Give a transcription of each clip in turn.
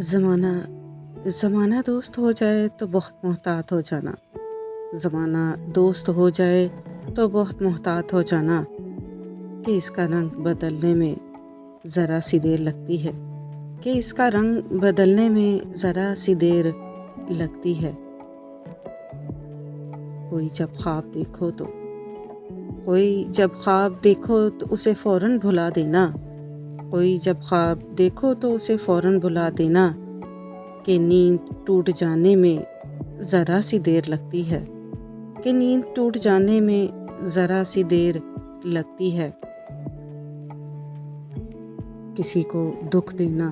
زمانہ زمانہ دوست ہو جائے تو بہت محتاط ہو جانا۔ زمانہ دوست ہو جائے تو بہت محتاط ہو جانا کہ اس کا رنگ بدلنے میں ذرا سی دیر لگتی ہے، کہ اس کا رنگ بدلنے میں ذرا سی دیر لگتی ہے۔ کوئی جب خواب دیکھو تو اسے فوراً بھلا دینا، کوئی جب خواب دیکھو تو اسے فوراً بھلا دینا کہ نیند ٹوٹ جانے میں ذرا سی دیر لگتی ہے، کہ نیند ٹوٹ جانے میں ذرا سی دیر لگتی ہے۔ کسی کو دکھ دینا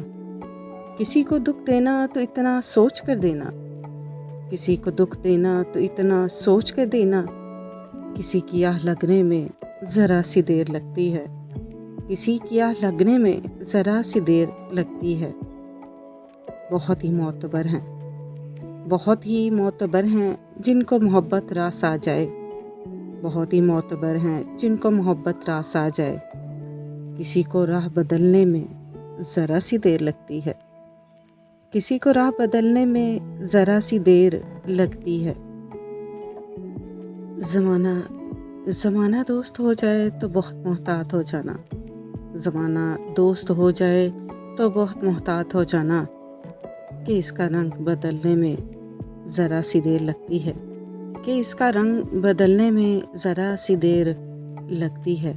تو اتنا سوچ کر دینا، کسی کو دکھ دینا تو اتنا سوچ کر دینا، کسی کی آہ لگنے میں ذرا سی دیر لگتی ہے، کسی کی آہ لگنے میں ذرا سی دیر لگتی ہے۔ بہت ہی معتبر ہیں جن کو محبت راس آ جائے، بہت ہی معتبر ہیں جن کو محبت راس آ جائے۔ کسی کو راہ بدلنے میں ذرا سی دیر لگتی ہے، کسی کو راہ بدلنے میں ذرا سی دیر لگتی ہے۔ زمانہ دوست ہو جائے تو بہت محتاط ہو جانا۔ زمانہ دوست ہو جائے تو بہت محتاط ہو جانا کہ اس کا رنگ بدلنے میں ذرا سی دیر لگتی ہے، کہ اس کا رنگ بدلنے میں ذرا سی دیر لگتی ہے۔